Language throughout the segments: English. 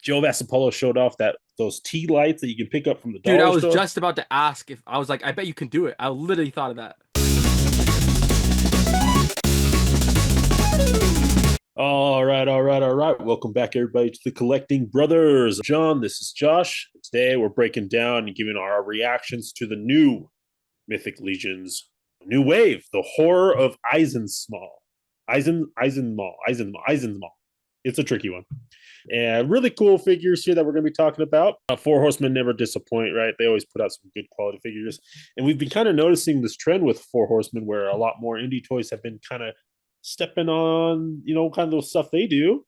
Joe Vassapolo showed off those tea lights that you can pick up from the Dude, I dollar was store. just about to ask if I was like, I bet you can do it. I literally thought of that. All right. Welcome back, everybody, to the Collecting Brothers. John, this is Josh. Today, we're breaking down and giving our reactions to the new Mythic Legions new wave, the Horror of Eisenmall. It's a tricky one. And really cool figures here that we're going to be talking about. Four Horsemen never disappoint, right? They always put out some good quality figures. And we've been kind of noticing this trend with Four Horsemen where a lot more indie toys have been kind of stepping on, kind of those stuff they do.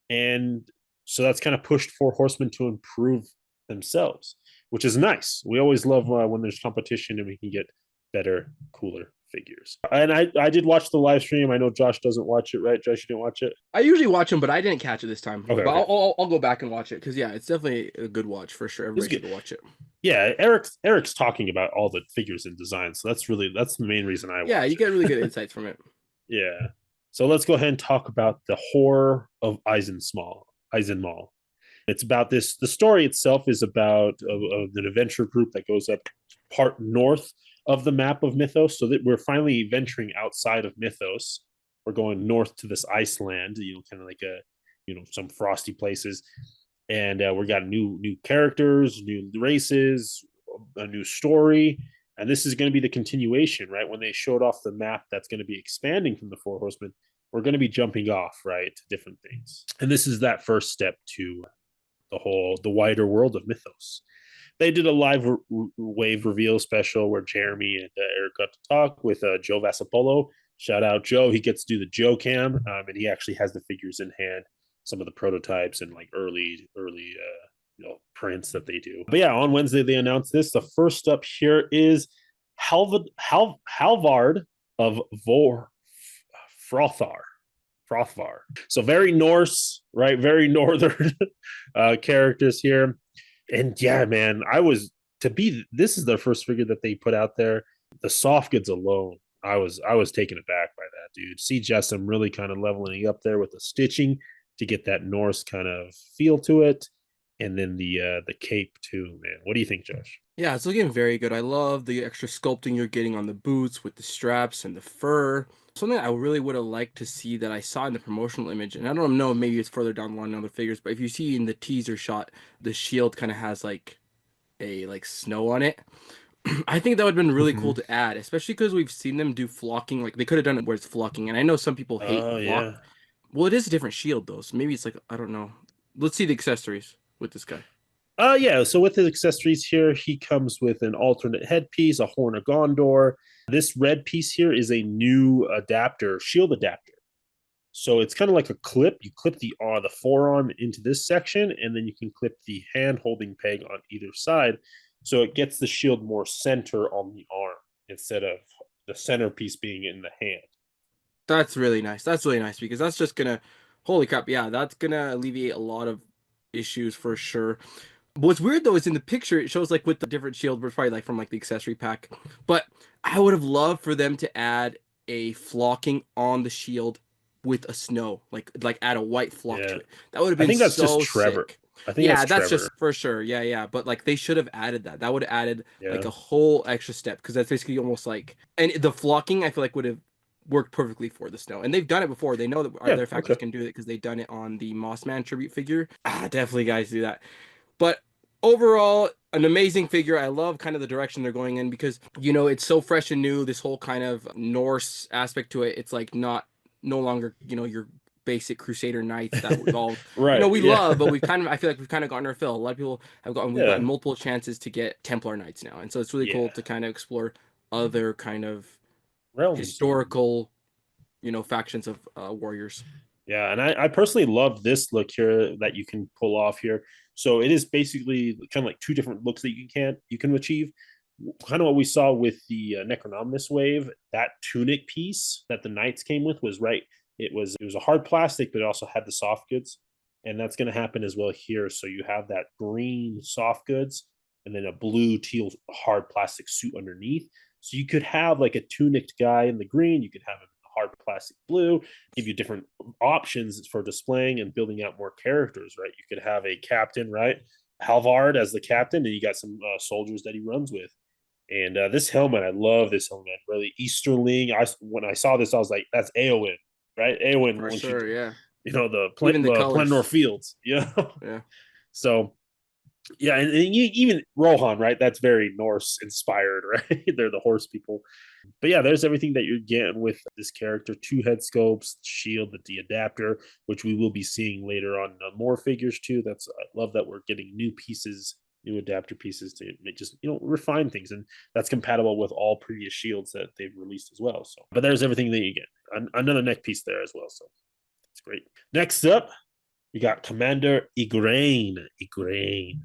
And so that's kind of pushed Four Horsemen to improve themselves, which is nice. We always love when there's competition and we can get better, cooler figures. And I did watch the live stream. I know Josh doesn't watch it, right? Josh, you didn't watch it? I usually watch them, but I didn't catch it this time. Okay, But okay. I'll go back and watch it because yeah, it's definitely a good watch for sure. It's Everybody should good. go watch it. Yeah, Eric's talking about all the figures and designs, so that's the main reason I Yeah, watch you it. get really good insights from it. Yeah. So let's go ahead and talk about the horror of Eisenmall. It's about this. The story itself is about of an adventure group that goes up part north of the map of Mythos. So that we're finally venturing outside of Mythos. We're going north to this Iceland, kind of like some frosty places, and we got new characters, new races, a new story, and this is going to be the continuation, right? When they showed off the map that's going to be expanding from the Four Horsemen, we're going to be jumping off, right, to different things, and this is that first step to the wider world of Mythos. They did a live wave reveal special where Jeremy and Eric got to talk with Joe Vassapolo. Shout out Joe. He gets to do the Joe cam, and he actually has the figures in hand, some of the prototypes and like early prints that they do. But yeah, on Wednesday they announced this. The first up here is Halvard of Vor Frothar. Frothvar. So very Norse, right? Very northern characters here. And yeah, man, this is the first figure that they put out there. The soft goods alone, I was taken aback by that, dude. See Jessam really kind of leveling up there with the stitching to get that Norse kind of feel to it. And then the cape too, man. What do you think, Josh? Yeah, it's looking very good. I love the extra sculpting you're getting on the boots with the straps and the fur. Something I really would have liked to see that I saw in the promotional image, and I don't know, maybe it's further down the line in other figures, but if you see in the teaser shot, the shield kind of has like a snow on it. I think that would have been really cool Mm-hmm. to add, especially because we've seen them do flocking. Like they could have done it where it's flocking, and I know some people hate Oh flock. yeah. Well, it is a different shield though, so maybe it's like I don't know. Let's see the accessories with this guy. Yeah. So with his accessories here, he comes with an alternate headpiece, a horn of Gondor. This red piece here is a new adapter, shield adapter. So it's kind of like a clip. You clip the forearm into this section, and then you can clip the hand holding peg on either side. So it gets the shield more center on the arm instead of the centerpiece being in the hand. That's really nice. That's really nice because that's just gonna, holy crap, yeah, that's gonna alleviate a lot of issues for sure. What's weird though is in the picture it shows like with the different shield, but it's probably like from like the accessory pack. But I would have loved for them to add a flocking on the shield with a snow, like add a white flock to Yeah. it. That would have I been think that's just so Trevor. sick. I think that's Yeah, that's Trevor. just for sure. Yeah, yeah. But like they should have added that. That would have added like Yeah. a whole extra step because that's basically almost like and the flocking I feel like would have worked perfectly for the snow. And they've done it before. They know that Yeah. their factories Okay. can do it because they've done it on the Mossman tribute figure. Ah, definitely guys do that. But overall, an amazing figure. I love kind of the direction they're going in because it's so fresh and new. This whole kind of Norse aspect to it. It's like no longer your basic Crusader knights that we've all Right. we Yeah. love, but I feel like we've kind of gotten our fill. A lot of people we've gotten Yeah. multiple chances to get Templar knights now, and so it's really cool Yeah. to kind of explore other kind of Realms. historical factions of warriors. Yeah, and I personally love this look here that you can pull off here. So it is basically kind of like two different looks that you can achieve. Kind of what we saw with the Necronominus wave. That tunic piece that the knights came with was right. It was a hard plastic, but it also had the soft goods, and that's going to happen as well here. So you have that green soft goods, and then a blue teal hard plastic suit underneath. So you could have like a tunicked guy in the green. You could have him in the hard plastic blue, give you different options for displaying and building out more characters, right? You could have a captain, right? Halvard as the captain, and you got some soldiers that he runs with. And this helmet, I love this helmet. Really, Easterling. When I saw this, I was like, "That's Eowyn, right? Eowyn For when she, sure, yeah. the Even the Plendor colors. Fields, Yeah. So yeah, and even Rohan, right? That's very Norse inspired, right? They're the horse people. But yeah, there's everything that you're getting with this character: two head sculpts, shield, the adapter, which we will be seeing later on more figures too. I love that we're getting new pieces, new adapter pieces to just refine things, and that's compatible with all previous shields that they've released as well. So, but there's everything that you get. Another neck piece there as well. So it's great. Next up, we got Commander Igraine. Igraine.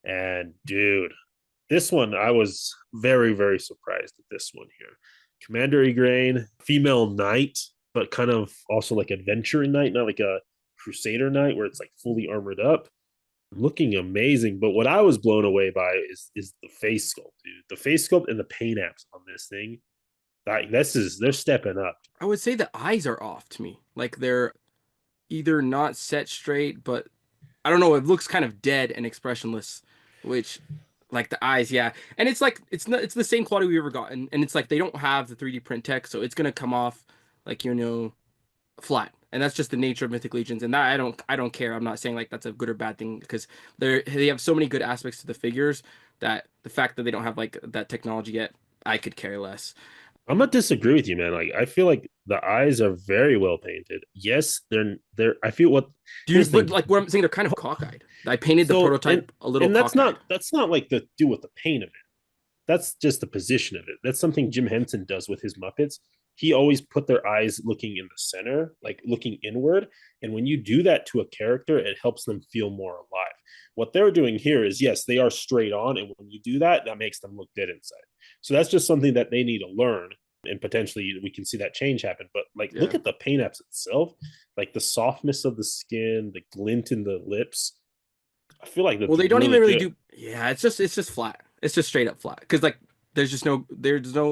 And dude, this one I was very, very surprised at this one here. Commander Igraine, female knight, but kind of also like adventuring knight, not like a crusader knight where it's like fully armored up. Looking amazing. But what I was blown away by is the face sculpt, dude. The face sculpt and the paint apps on this thing. They're stepping up. I would say the eyes are off to me. Like they're either not set straight, but I don't know, it looks kind of dead and expressionless, which like the eyes, yeah. And it's like it's the same quality we ever got. And it's like they don't have the 3D print tech, so it's gonna come off like flat. And that's just the nature of Mythic Legions. And that I don't care. I'm not saying like that's a good or bad thing because they have so many good aspects to the figures that the fact that they don't have like that technology yet, I could care less. I'm gonna disagree with you, man. Like I feel like the eyes are very well painted. Yes, they're. I feel what Do you here's the but thing. like what I'm saying, they're kind of cockeyed. I painted the So prototype a little and cockeyed. that's not like the do with the paint of it. That's just the position of it. That's something Jim Henson does with his Muppets. He always put their eyes looking in the center, like looking inward. And when you do that to a character, it helps them feel more alive. What they're doing here is, yes, they are straight on. And when you do that, that makes them look dead inside. So that's just something that they need to learn. And potentially we can see that change happen. But like, Yeah. look at the paint apps itself, like the softness of the skin, the glint in the lips. I feel like Well, that's they don't really even really good. do. Yeah, it's just flat. It's just straight up flat. Because like there's no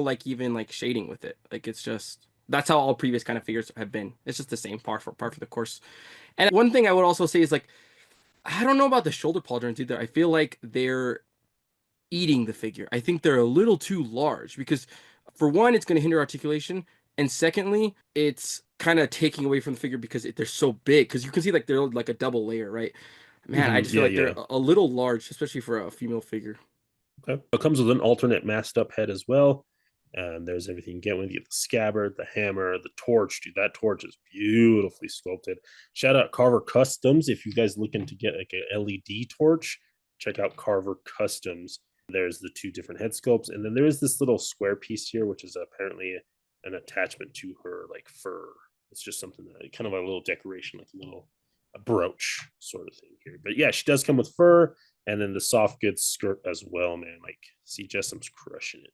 like even like shading with it. Like it's just that's how all previous kind of figures have been. It's just the same par for the course. And one thing I would also say is like I don't know about the shoulder pauldrons either. I feel like they're eating the figure. I think they're a little too large because for one, it's going to hinder articulation, and secondly, it's kind of taking away from the figure because they're so big. Because you can see like they're like a double layer, right? Man, I just feel Yeah, like they're yeah. a little large, especially for a female figure. Okay. It comes with an alternate masked up head as well. And there's everything you get with you: the scabbard, the hammer, the torch. Dude, that torch is beautifully sculpted. Shout out Carver Customs. If you guys looking to get like an LED torch, check out Carver Customs. There's the two different head sculpts. And then there is this little square piece here, which is apparently an attachment to her like fur. It's just something that kind of a little decoration, like a brooch sort of thing here. But yeah, she does come with fur and then the soft goods skirt as well, man. Like, see, Jessum's crushing it.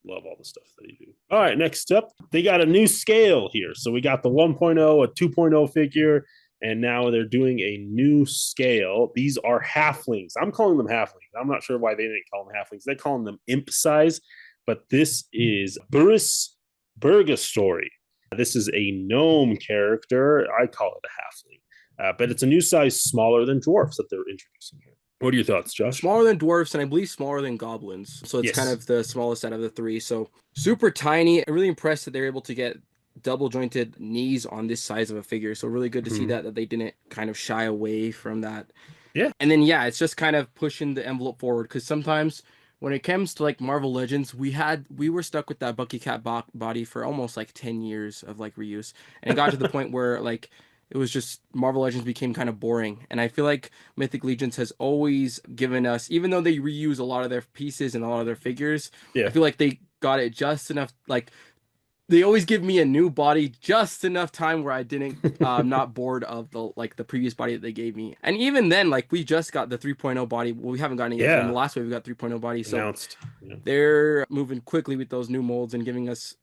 Love all the stuff that they do. All right, next up, they got a new scale here. So we got the 1.0, a 2.0 figure, and now they're doing a new scale. These are halflings. I'm calling them halflings. I'm not sure why they didn't call them halflings. They're calling them imp size, but this is Burris Story. This is a gnome character. I call it a halfling, but it's a new size smaller than dwarfs that they're introducing here. What are your thoughts, Josh? Smaller than dwarfs, and I believe smaller than goblins. So it's kind Yes. of the smallest out of the three. So super tiny. I'm really impressed that they're able to get double jointed knees on this size of a figure. So really good to see Mhm. that they didn't kind of shy away from that. Yeah. And then yeah, it's just kind of pushing the envelope forward because sometimes when it comes to like Marvel Legends, we were stuck with that Bucky Cat body for almost like 10 years of like reuse, and it got to the point where like it was just Marvel Legends became kind of boring. And I feel like Mythic Legions has always given us, even though they reuse a lot of their pieces and a lot of their figures, I Yeah. feel like they got it just enough. Like they always give me a new body just enough time where I didn't not bored of the previous body that they gave me. And even then, like we just got the 3.0 body. Well, we haven't gotten it yet, but in the Yeah. last wave we got 3.0 body. So Announced. Yeah. they're moving quickly with those new molds and giving us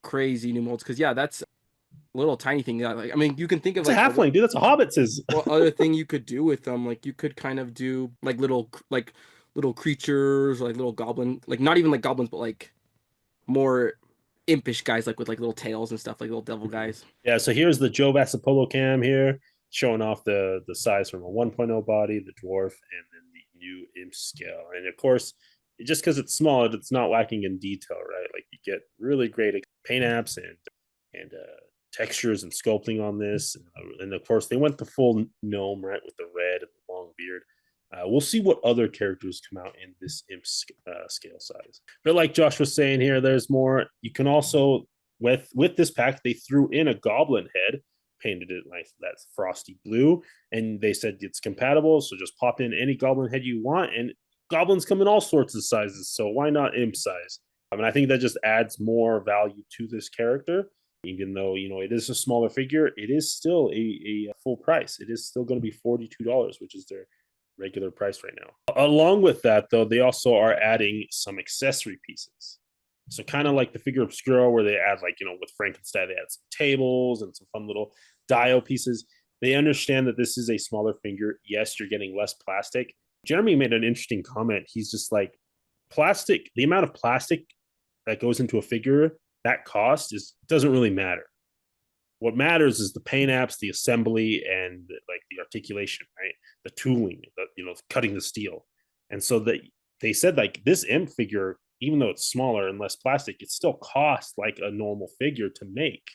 crazy new molds. Cause yeah, that's a little tiny thing. Yeah, like I mean, you can think of It's a like halfling, dude. That's a hobbit says. what other thing you could do with them. Like you could kind of do like little creatures, like little goblin, like not even like goblins, but like more impish guys, like with like little tails and stuff, like little devil guys. Yeah, so here's the Joe Vasapolo cam here, showing off the size from a 1.0 body, the dwarf, and then the new imp scale. And of course, just because it's small, it's not lacking in detail, right? Like you get really great paint apps and textures and sculpting on this. And of course, they went the full gnome, right, with the red and the long beard. We'll see what other characters come out in this imp scale size. But like Josh was saying here, there's more. You can also with this pack, they threw in a goblin head, painted it like that frosty blue, and they said it's compatible. So just pop in any goblin head you want, and goblins come in all sorts of sizes. So why not imp size? I mean, I think that just adds more value to this character. Even though it is a smaller figure, it is still a full price. It is still going to be $42, which is their regular price right now. Along with that, though, they also are adding some accessory pieces. So kind of like the figure obscura, where they add with Frankenstein, they add some tables and some fun little dial pieces. They understand that this is a smaller figure. Yes, you're getting less plastic. Jeremy made an interesting comment. He's just like, plastic, the amount of plastic that goes into a figure, that cost doesn't really matter. What matters is the paint apps, the assembly, and like the articulation, right? The tooling, cutting the steel. And so they said like this imp figure, even though it's smaller and less plastic, it still costs like a normal figure to make.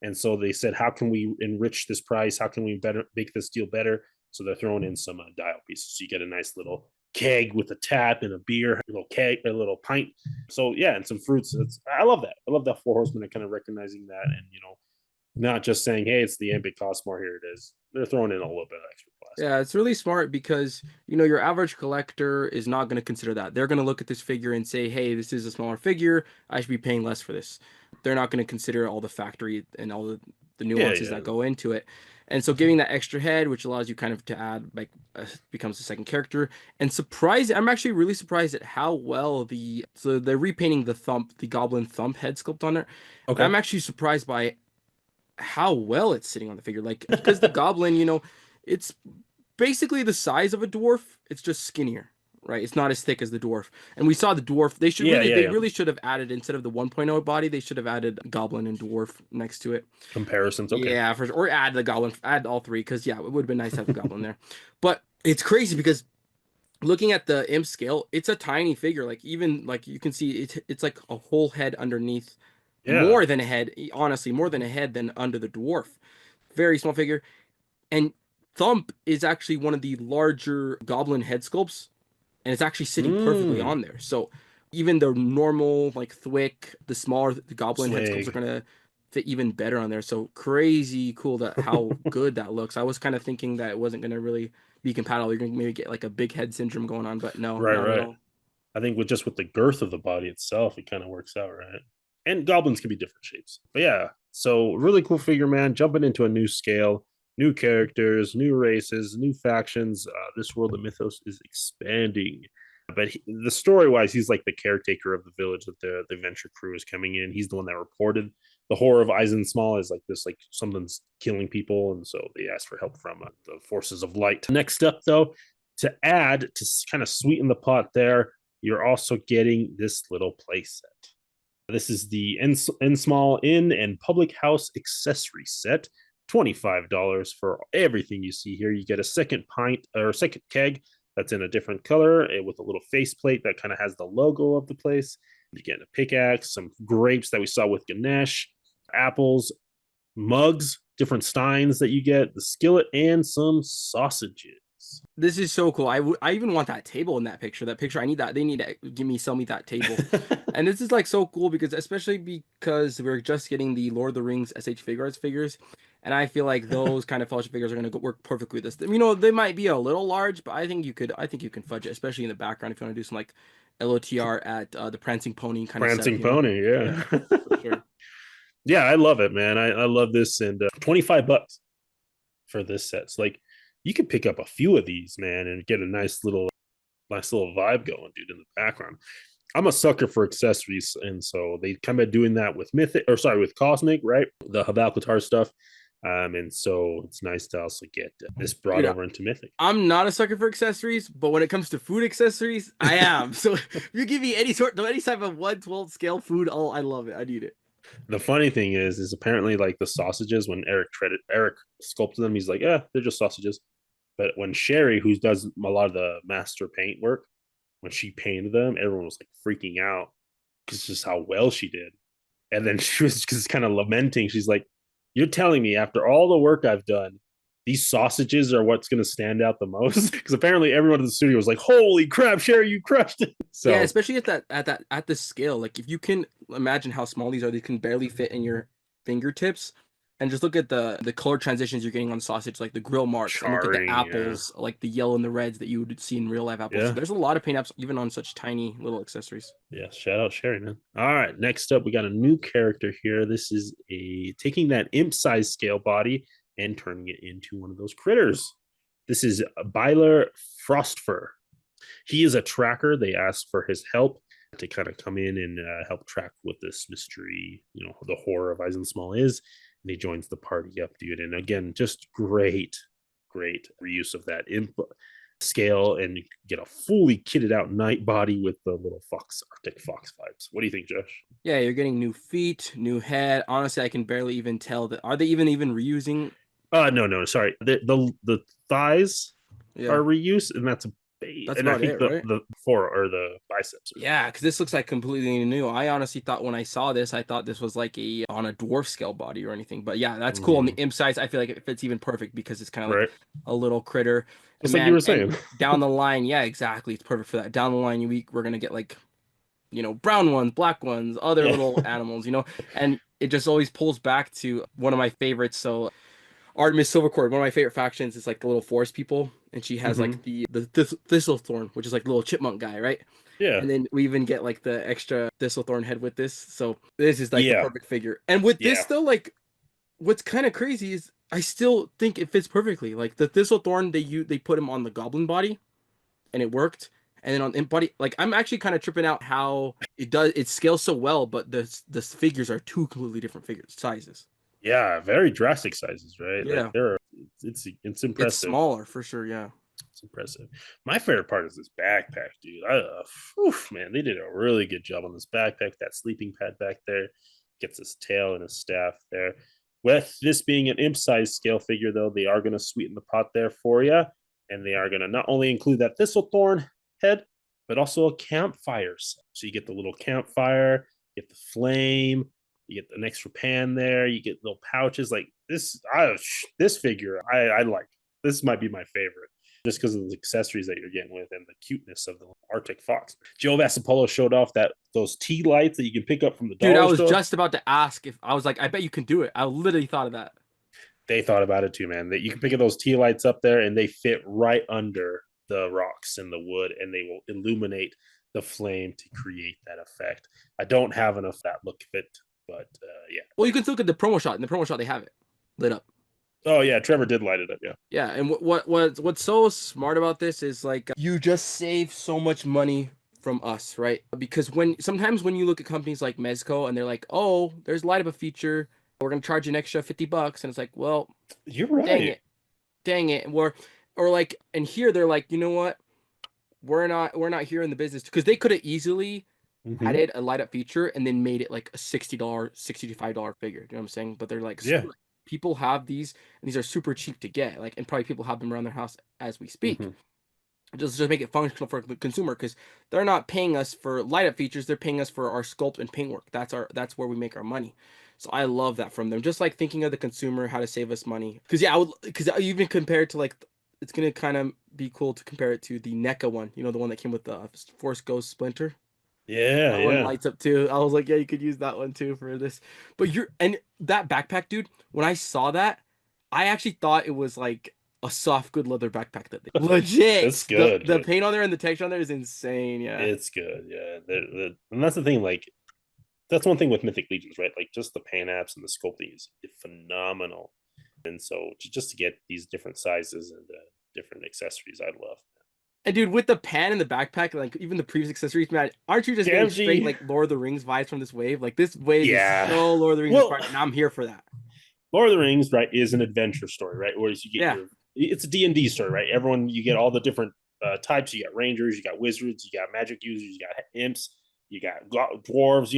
And so they said, how can we enrich this price? How can we better make this deal better? So they're throwing in some dial pieces. So you get a nice little keg with a tap and a beer, a little keg, a little pint. So yeah, and some fruits. I love that. I love that Four Horsemen are kind of recognizing that, and not just saying, hey, it's the imp, it costs more, here it is. They're throwing in a little bit of extra plastic. Yeah, it's really smart because, your average collector is not going to consider that. They're going to look at this figure and say, hey, this is a smaller figure. I should be paying less for this. They're not going to consider all the factory and all the nuances that go into it. And so giving that extra head, which allows you kind of to add, becomes a second character. And I'm actually really surprised at how well so they're repainting the goblin thump head sculpt on it. Okay. I'm actually surprised by how well it's sitting on the figure, because the goblin, it's basically the size of a dwarf, it's just skinnier, right? It's not as thick as the dwarf. And we saw the dwarf, they really should have added, instead of the 1.0 body, they should have added goblin and dwarf next to it. Comparisons, okay. Yeah, for sure. Or add the goblin, add all three, because yeah, it would have been nice to have a goblin there. But it's crazy because looking at the imp scale, it's a tiny figure. Like even like you can see it's like a whole head underneath. Yeah. More than a head, honestly, more than a head than under the dwarf. Very small figure. And Thump is actually one of the larger goblin head sculpts, and it's actually sitting perfectly on there. So even the normal, like Thwick, the smaller the goblin head sculpts are going to fit even better on there. So crazy cool that how good that looks. I was kind of thinking that it wasn't going to really be compatible. You're going to maybe get like a big head syndrome going on, but no, not at all. I think with the girth of the body itself, it kind of works out, right? And goblins can be different shapes. But yeah, so really cool figure, man. Jumping into a new scale, new characters, new races, new factions. This world of Mythos is expanding. But the story-wise, he's like the caretaker of the village that the adventure crew is coming in. He's the one that reported the horror of Einsamall is like this, like something's killing people. And so they asked for help from the forces of light. Next up, though, to kind of sweeten the pot there, you're also getting this little playset. This is the Einsamall Inn and Public House accessory set. $25 for everything you see here. You get a second pint or second keg that's in a different color with a little faceplate that kind of has the logo of the place. You get a pickaxe, some grapes that we saw with Ganesh, apples, mugs, different steins that you get, the skillet, and some sausages. This is so cool. I even want that table in that picture. I need that. They need to sell me that table. And this is like so cool especially because we're just getting the Lord of the Rings SH Figuarts figures. And I feel like those kind of fellowship figures are going to work perfectly with this. They might be a little large, but I think you can fudge it, especially in the background if you want to do some like LOTR at the Prancing Pony kind of set. Prancing Pony, yeah. For sure. Yeah, I love it, man. I love this. And $25 for this set. So like, you could pick up a few of these, man, and get a nice little vibe going, dude, in the background. I'm a sucker for accessories, and so they kind of doing that with with Cosmic, right? The Havalkatar stuff. And so it's nice to also get this brought over into Mythic. I'm not a sucker for accessories, but when it comes to food accessories, I am. So if you give me any type of 1/12 scale food, I love it. I need it. The funny thing is apparently like the sausages when Eric sculpted them, he's like, yeah, they're just sausages. But when Sherry, who does a lot of the master paint work, when she painted them, everyone was like freaking out because just how well she did. And then she was just kind of lamenting. She's like, "You're telling me after all the work I've done, these sausages are what's going to stand out the most?" Because apparently everyone in the studio was like, "Holy crap, Sherry, you crushed it!" Yeah, So especially at this scale. Like if you can imagine how small these are, they can barely fit in your fingertips. And just look at the color transitions you're getting on sausage, like the grill marks, and look at the charring, yeah, apples, like the yellow and the reds that you would see in real life apples. So yeah, there's a lot of paint apps even on such tiny little accessories. yeah. Shout out Sherry, man. All right, next up, we got a new character here. This is a taking that imp size scale body and turning it into one of those critters. This is Ber Frost Fur. He is a tracker. They ask for his help to kind of come in and help track what this mystery, the horror of Eisenmall is. And he joins the party up, dude. And again, just great reuse of that imp scale and get a fully kitted out night body with the little Arctic fox vibes. What do you think, Josh? Yeah, you're getting new feet, new head. Honestly, I can barely even tell that. Are they even reusing? No, sorry. The thighs are Yeah, reuse, and that's a that's and I about think it, right? the fore or the biceps. Yeah, because this looks like completely new. I honestly thought when I saw this, I thought this was like a on a dwarf scale body or anything. But yeah, that's cool. On the Mm-hmm. imp size, I feel like it fits even perfect because it's kind of like Right, a little critter. And just like you man, were and saying. down the line, yeah, exactly. It's perfect for that. Down the line, we're gonna get like, brown ones, black ones, other Yeah. little animals. And it just always pulls back to one of my favorites. So Artemis Silvercord, one of my favorite factions, is like the little forest people, and she has Mm-hmm. like the Thistlethorn, which is like the little chipmunk guy, right? Yeah. And then we even get like the extra Thistlethorn head with this. So this is like the Yeah. perfect figure. And with this Yeah. though, like what's kind of crazy is I still think it fits perfectly. Like the Thistlethorn, they put him on the goblin body and it worked. And then on imp body, like I'm actually kind of tripping out how it scales so well, but the figures are two completely different figures sizes. Yeah. Very drastic sizes, right? Like Yeah. it's It's impressive. smaller for sure, yeah. It's impressive. My favorite part is this backpack, dude. Man, they did a really good job on this backpack. That sleeping pad back there gets his tail and his staff there. With this being an imp size scale figure, though, they are going to sweeten the pot there for you. And they are going to not only include that Thistlethorn head, but also a campfire. So you get the little campfire, you get the flame, you get an extra pan there, you get little pouches. Like this figure, I like. This might be my favorite just because of the accessories that you're getting with and the cuteness of the Arctic fox. Joe Vassapolo showed off those tea lights that you can pick up from the Dude, I dollar was store. just about to ask if I was like, I bet you can do it. I literally thought of that. They thought about it too, man. That you can pick up those tea lights up there and they fit right under the rocks and the wood and they will illuminate the flame to create that effect. I don't have enough that look of it, but yeah. Well, you can look at the promo shot. In the promo shot, they have it lit up. Oh yeah, Trevor did light it up. Yeah. Yeah, and what's so smart about this is like you just save so much money from us, right? Because sometimes when you look at companies like Mezco and they're like, "Oh, there's light up a feature, we're gonna charge you an extra $50," and it's like, well, You're dang right. it, dang it, or like, and here they're like, you know what? We're not here in the business because they could have easily Mm-hmm. added a light up feature and then made it like a $60, $65 figure. You know what I'm saying? But they're like, Yeah. screw it. People have these, and these are super cheap to get. Like, and probably people have them around their house as we speak. Mm-hmm. Just make it functional for the consumer because they're not paying us for light up features. They're paying us for our sculpt and paintwork. That's where we make our money. So I love that from them. Just like thinking of the consumer, how to save us money. Because yeah, because I even compared to like, it's gonna kind of be cool to compare it to the NECA one. You know, the one that came with the Force Ghost Splinter. Yeah. That one Yeah. lights up too. I was like, yeah, you could use that one too for this. But that backpack, dude, when I saw that, I actually thought it was like a soft good leather backpack that they It's legit. The good, the dude. paint on there and the texture on there is insane, yeah. It's good. Yeah. And that's the thing. Like, that's one thing with Mythic Legions, right? Like, just the paint apps and the sculpting is phenomenal. And so, just to get these different sizes and different accessories, I love. And dude, with the pan and the backpack, like even the previous accessories, man, aren't you just getting straight Gamgee. like Lord of the Rings vibes from this wave? Like this wave is Yeah. so Lord of the Rings Well, inspired, and I'm here for that. Lord of the Rings, right, is an adventure story, right? Whereas you get Yeah. it's a D&D story, right? You get all the different types. You got rangers, you got wizards, you got magic users, you got imps, you got dwarves,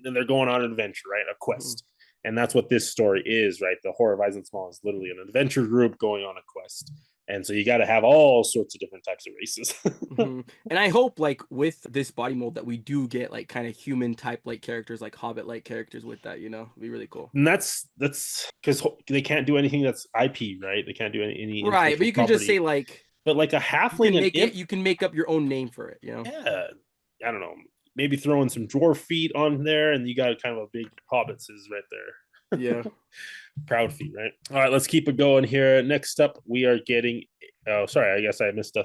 and they're going on an adventure, right? A Mhm. quest. And that's what this story is, right? The Horror of Isensmall is literally an adventure group going on a quest. And so you got to have all sorts of different types of races. And I hope like with this body mold that we do get like kind of human type like characters, like Hobbit like characters with that, It'd be really cool. And that's because they can't do anything that's IP, right? They can't do any Right, but intellectual you can just say property. like But like a halfling and imp, you can make up your own name for it. yeah, I don't know. Maybe throwing some dwarf feet on there, and you got kind of a big hobbits is right there. Yeah. Proud feet, right? All right, let's keep it going here. Next up, we are getting. Oh, sorry, I guess I missed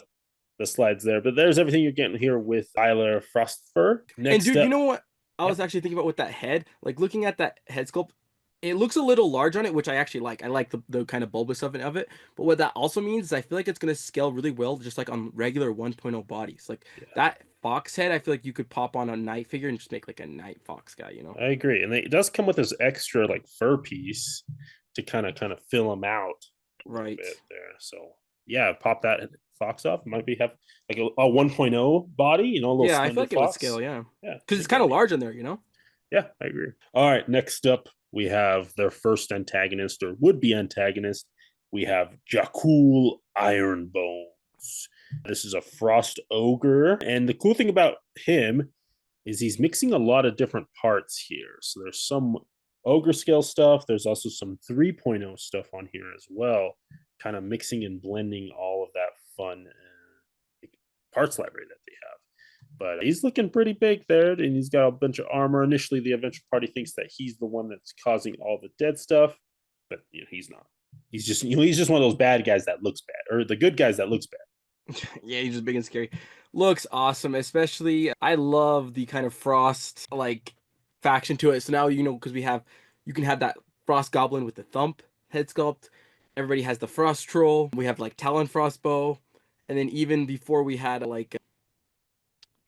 the slides there, but there's everything you're getting here with Iser Frost Fur. And Next dude, you up, know what? I yeah, was actually thinking about with that head, like looking at that head sculpt, it looks a little large on it, which I actually like. I like the kind of bulbous of it. But what that also means is I feel like it's gonna scale really well, just like on regular 1.0 bodies. Like yeah, that fox head, I feel like you could pop on a night figure and just make like a night fox guy. I agree, and it does come with this extra like fur piece to kind of fill them out a little Right. bit there. So yeah, pop that fox off. Might be have like a 1.0 body, a little Yeah, I feel slender like it would scale, fox. yeah. Yeah, Because I it's kind of agree. large in there. Yeah, I agree. All right, next up we have their first antagonist or would be antagonist. We have Jakul Ironbones. This is a frost ogre, and the cool thing about him is he's mixing a lot of different parts here. So there's some ogre scale stuff. There's also some 3.0 stuff on here as well, kind of mixing and blending all of that fun parts library that they have. But he's looking pretty big there, and he's got a bunch of armor. Initially, the adventure party thinks that he's the one that's causing all the dead stuff, but he's not. He's just one of those bad guys that looks bad, or the good guys that looks bad. Yeah, he's just big and scary. Looks awesome, especially I love the kind of frost like faction to it. So now because you can have that frost goblin with the thump head sculpt. Everybody has the frost troll. We have like talon frost bow, and then even before we had like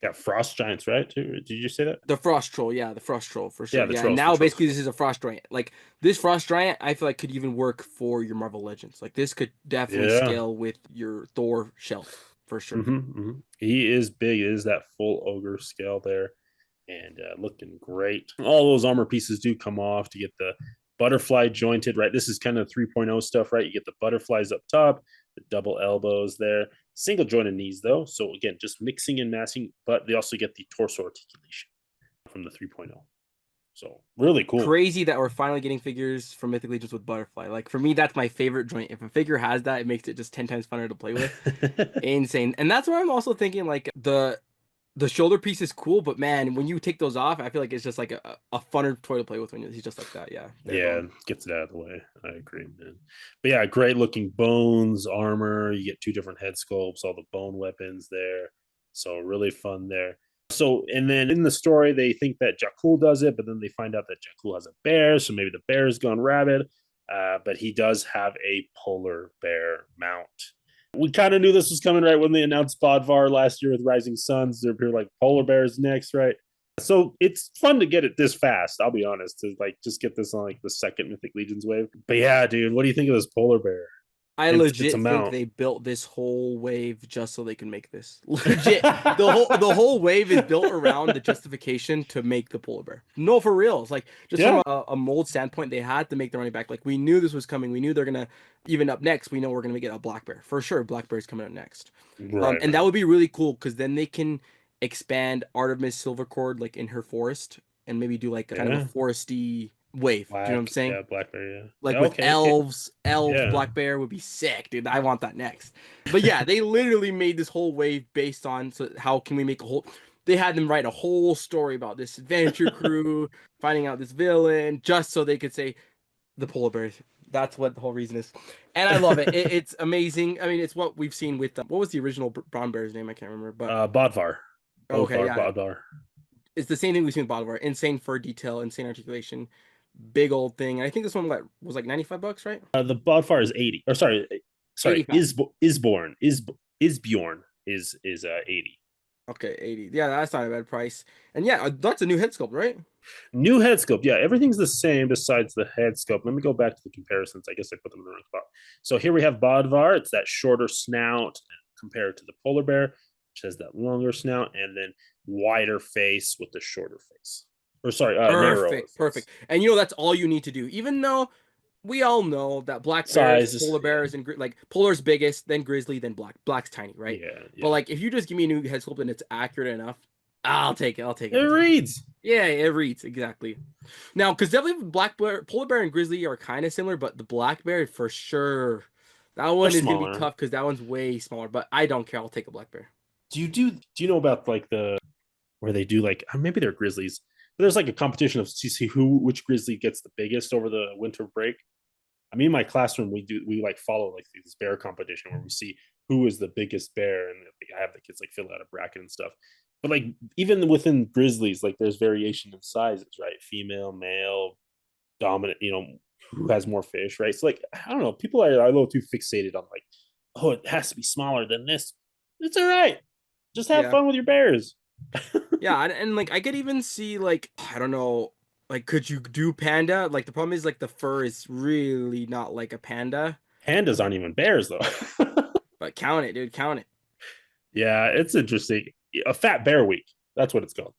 Yeah, frost giants, right? Too. Did you say that? the frost troll, yeah, the frost troll for Yeah, sure. the Yeah, and trolls, the now trolls. basically this is a frost giant. Like this frost giant, I feel like could even work for your Marvel Legends. Like this could definitely Yeah. scale with your Thor shelf for sure. He is big. It is that full ogre scale there, and looking great. All those armor pieces do come off to get the butterfly jointed, right? This is kind of 3.0 stuff, right? You get the butterflies up top, the double elbows there, single jointed knees though. So again, just mixing and massing, but they also get the torso articulation from the 3.0. So really cool. Crazy that we're finally getting figures from Mythic Legions with butterfly. Like for me, that's my favorite joint. If a figure has that, it makes it just 10 times funner to play with. Insane. And that's why I'm also thinking like the shoulder piece is cool, but man, when you take those off, I feel like it's just like a funner toy to play with when he's just like that. Yeah, bare Yeah, bone. gets it out of the way. I agree, man. But yeah, great looking bones, armor. You get two different head sculpts, all the bone weapons there. So really fun there. So, and then in the story, they think that Jakul does it, but then they find out that Jakul has a bear. So maybe the bear's gone rabid. But he does have a polar bear mount. We kind of knew this was coming right when they announced Bodvar last year with Rising Suns. They're like polar bears next, right? So it's fun to get it this fast. I'll be honest, to like just get this on like the second Mythic Legions wave. But yeah, dude, what do you think of this polar bear? I It's a legit think mount. they built this whole wave just so they can make this. Legit. The whole wave is built around the justification to make the polar bear. No, for real. It's like just from Yeah, a mold standpoint, they had to make the running back. Like we knew this was coming. We knew they're gonna even up next. We know we're gonna get a black bear for sure. Black bear's coming up next. right, And right. that would be really cool because then they can expand Artemis Silvercord like in her forest and maybe do like a kind of a Yeah, foresty wave. Do you know what I'm black. saying? Yeah, black bear. Yeah, Like yeah. with Okay, okay. elves, Yeah, black bear would be sick, dude. I want that next. But yeah, they literally made this whole wave based on so how can we make a whole. They had them write a whole story about this adventure crew finding out this villain just so they could say the polar bears. That's what the whole reason is, and I love it. It's amazing. I mean, it's what we've seen with what was the original brown bear's name? I can't remember, but Bodvar, okay, Bodvar, yeah, Bodvar. it's the same thing we've seen with Bolivar. Insane fur detail, insane articulation, big old thing. And I think this one was like $95, right? The Bodvar is 80. Or sorry, 85. Isbjorn is 80. Okay, 80. Yeah, that's not a bad price. And yeah, that's a new head sculpt, right? New head sculpt. Yeah, everything's the same besides the head sculpt. Let me go back to the comparisons. I guess I put them in the wrong spot. So here we have Bodvar. It's that shorter snout compared to the polar bear. which has that longer snout, and then wider face with the shorter face. Or sorry, narrower Perfect, face. perfect. And you know that's all you need to do. Even though we all know that black bears, Sizes, polar yeah, bears, and like polar's biggest, then grizzly, then black. Black's tiny, right? yeah, But yeah. like if you just give me a new head sculpt and it's accurate enough, I'll take it. I'll take it. It I'll take it. reads. Yeah, it reads exactly. Now, because definitely black bear, polar bear, and grizzly are kind of similar, but the black bear for sure, that They're one is gonna be smaller. tough because that one's way smaller. But I don't care. I'll take a black bear. Do you know about like the where they do like maybe they're grizzlies, but there's like a competition of to see who which grizzly gets the biggest over the winter break. I mean, in my classroom, we like follow like this bear competition where we see who is the biggest bear, and I have the kids like fill out a bracket and stuff. But like even within grizzlies, like there's variation in sizes, right? Female, male, dominant. Who has more fish, right? So like I don't know, people are a little too fixated on like, oh, it has to be smaller than this. It's all right. Just have Yeah. fun with your bears. Yeah, and like I could even see like I don't know, like could you do panda? Like the problem is like the fur is really not like a panda, Pandas aren't even bears though. but count it, dude, count it. Yeah, it's interesting. A fat bear week. That's what it's called.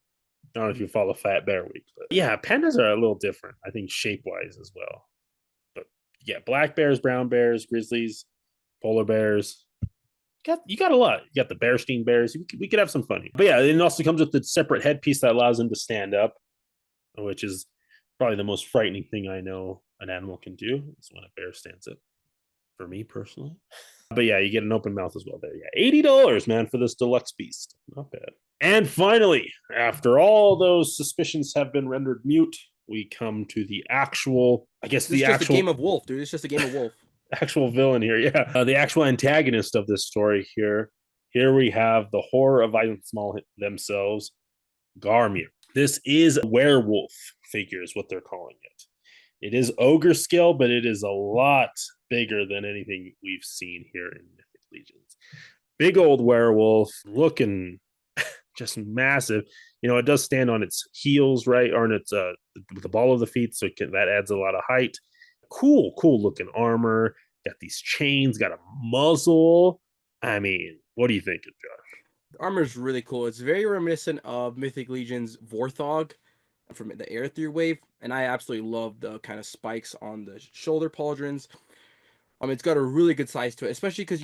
I don't know if you follow Fat Bear Week, but yeah, pandas are a little different. I think shape wise as well. But yeah, black bears, brown bears, grizzlies, polar bears. You got a lot. You got the Bearstein bears. We could have some fun here. But yeah, it also comes with the separate headpiece that allows them to stand up, which is probably the most frightening thing I know an animal can do. Is when a bear stands up. For me personally. But yeah, you get an open mouth as well there. Yeah, $80, man, for this deluxe beast. Not bad. And finally, after all those suspicions have been rendered mute, we come to the actual, I guess This is the just a game actual of wolf, dude. It's just a game of wolf. actual villain here. Yeah, the actual antagonist of this story here. Here we have the horror of Einsamall themselves, Garmir. This is werewolf figure, is what they're calling it. It is ogre scale, but it is a lot bigger than anything we've seen here in Mythic Legions. Big old werewolf, looking just massive. It does stand on its heels, right, or on its the ball of the feet, so that adds a lot of height. Cool looking armor. Got these chains. Got a muzzle. I mean, what do you think, Josh? The armor's really cool. It's very reminiscent of Mythic Legion's Vorthog from the Air Through Wave, and I absolutely love the kind of spikes on the shoulder pauldrons. It's got a really good size to it, especially because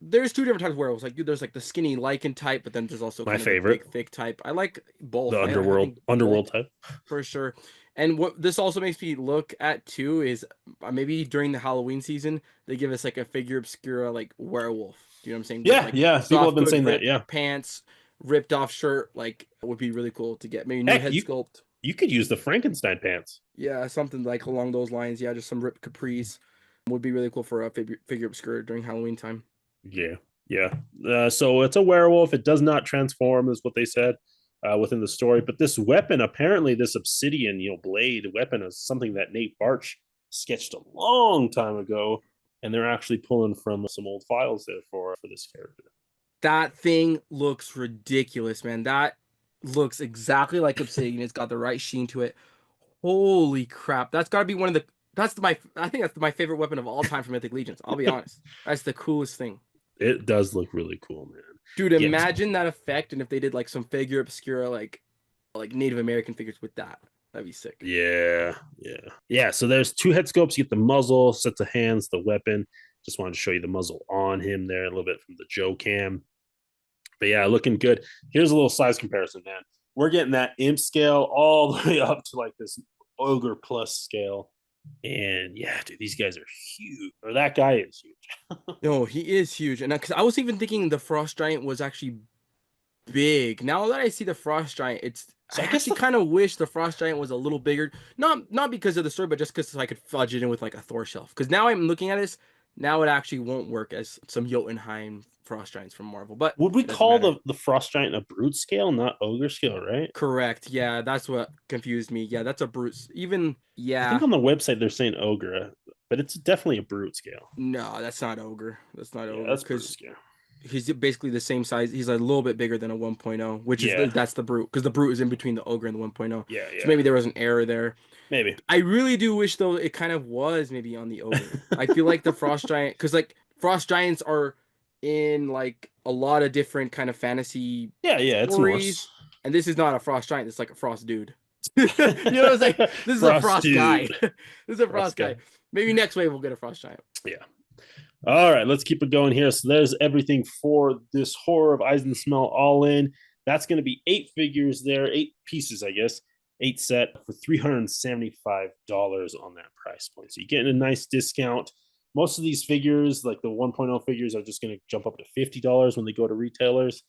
there's two different types of werewolves. Like, dude, there's like the skinny lichen type, but then there's also My kind of the favorite, big, thick type. I like both. the I underworld think both underworld type. for sure. And what this also makes me look at too is maybe during the Halloween season they give us like a figure obscura like werewolf. Do you know what I'm saying? With Yeah, like yeah. People have soft been goods, saying that. ripped Yeah. pants, ripped off shirt. Like it would be really cool to get maybe new Heck, head you sculpt. you could use the Frankenstein pants. Yeah, something like along those lines. Yeah, just some ripped capris would be really cool for a figure obscura during Halloween time. Yeah, yeah. So it's a werewolf. It does not transform, is what they said within the story. But this weapon, apparently, this obsidian, blade weapon, is something that Nate Barch sketched a long time ago, and they're actually pulling from some old files there for this character. That thing looks ridiculous, man. That looks exactly like obsidian. It's got the right sheen to it. Holy crap. That's got to be one of the I think that's my favorite weapon of all time for Mythic Legions. I'll be honest. That's the coolest thing. It does look really cool, man. Dude, Yes. imagine that effect and if they did like some figure obscura like Native American figures with that. That'd be sick. Yeah, yeah, yeah. So there's two head scopes. You get the muzzle, sets of hands, the weapon. Just wanted to show you the muzzle on him there a little bit from the Joe cam. But yeah, looking good. Here's a little size comparison, man. We're getting that imp scale all the way up to like this ogre plus scale. And yeah, dude, these guys are huge. Or that guy is huge. No, he is huge. And because I was even thinking the Frost Giant was actually big. Now that I see the Frost Giant, So I I guess actually kind of wish the Frost Giant was a little bigger. Not because of the story, but just because I could fudge it in with like a Thor shelf. Because now I'm looking at this, now it actually won't work as some Jotunheim Frost Giants from Marvel. But would we it doesn't call matter. the frost giant a brute scale, not ogre scale, right? Correct. Yeah, that's what confused me. Yeah, that's a brute. Even I think yeah. on the website they're saying ogre, but it's definitely a brute scale. No, that's not ogre. That's not Yeah, ogre that's brute because scale. he's basically the same size. He's a little bit bigger than a 1.0, which is Yeah, that's the brute because the brute is in between the ogre and the 1.0. yeah, So yeah. maybe there was an error there. Maybe. I really do wish though it kind of was maybe on the ogre. I feel like the frost giant because like frost giants are in like a lot of different kind of fantasy Yeah, it's stories. Norse. And this is not a frost giant, it's like a frost dude. You know what I'm saying? This is a Frost frost guy. dude. This is a Frost frost guy. guy. Maybe next wave we'll get a frost giant. Yeah. All right, let's keep it going here. So there's everything for this horror of Eisenmall all in. That's going to be 8 figures there, 8 pieces, I guess, 8 set for $375 on that price point. So you're getting a nice discount. Most of these figures, like the 1.0 figures, are just going to jump up to $50 when they go to retailers,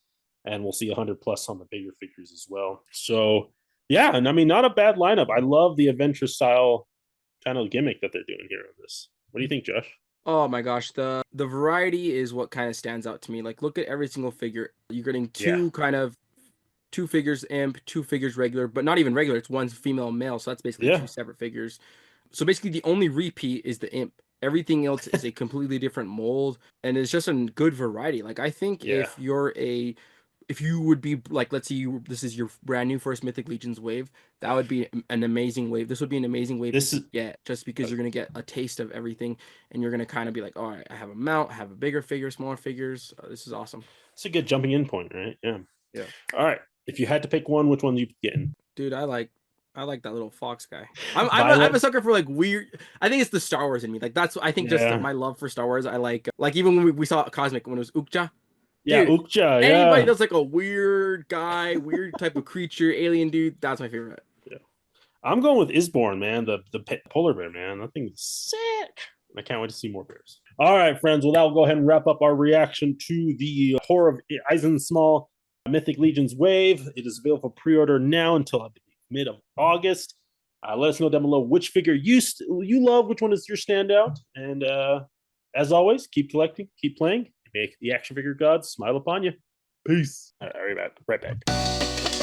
and we'll see 100 plus on the bigger figures as well. So yeah, and I mean, not a bad lineup. I love the adventure style kind of gimmick that they're doing here on this. What do you think, Josh? Oh my gosh, the variety is what kind of stands out to me. Like look at every single figure. You're getting Yeah. two figures imp, 2 figures regular, but not even regular. It's one female and male, so that's basically Yeah. 2 separate figures. So basically the only repeat is the imp. Everything else is a completely different mold, and it's just a good variety. Like I think Yeah. if you would be like, let's say this is your brand new first Mythic Legions wave, that would be an amazing wave. This would be an amazing wave This to is get, just because you're gonna get a taste of everything, and you're gonna kind of be like, all right, I have a mount, I have a bigger figure, smaller figures. This is awesome. it's a good jumping in point, right? Yeah. Yeah. All right. If you had to pick one, which one are you getting? Dude, I like that little fox guy. I'm a Violet. sucker for like weird. I think it's the Star Wars in me. Like that's, I think, just Yeah. my love for Star Wars. I like even when we saw Cosmic when it was Ukja. Yeah. Dude, Ukja. anybody Yeah. that's like a weird guy, weird type of creature, alien dude, that's my favorite. Yeah. I'm going with Isborn, man. The polar bear, man. That thing's sick. I can't wait to see more bears. All right, friends. Well, that will go ahead and wrap up our reaction to the horror of Eisenmall Mythic Legions Wave. It is available for pre-order now until mid of August. Let us know down below which figure you love, which one is your standout. And as always, keep collecting, keep playing, make the action figure gods smile upon you. Peace. All right, right back.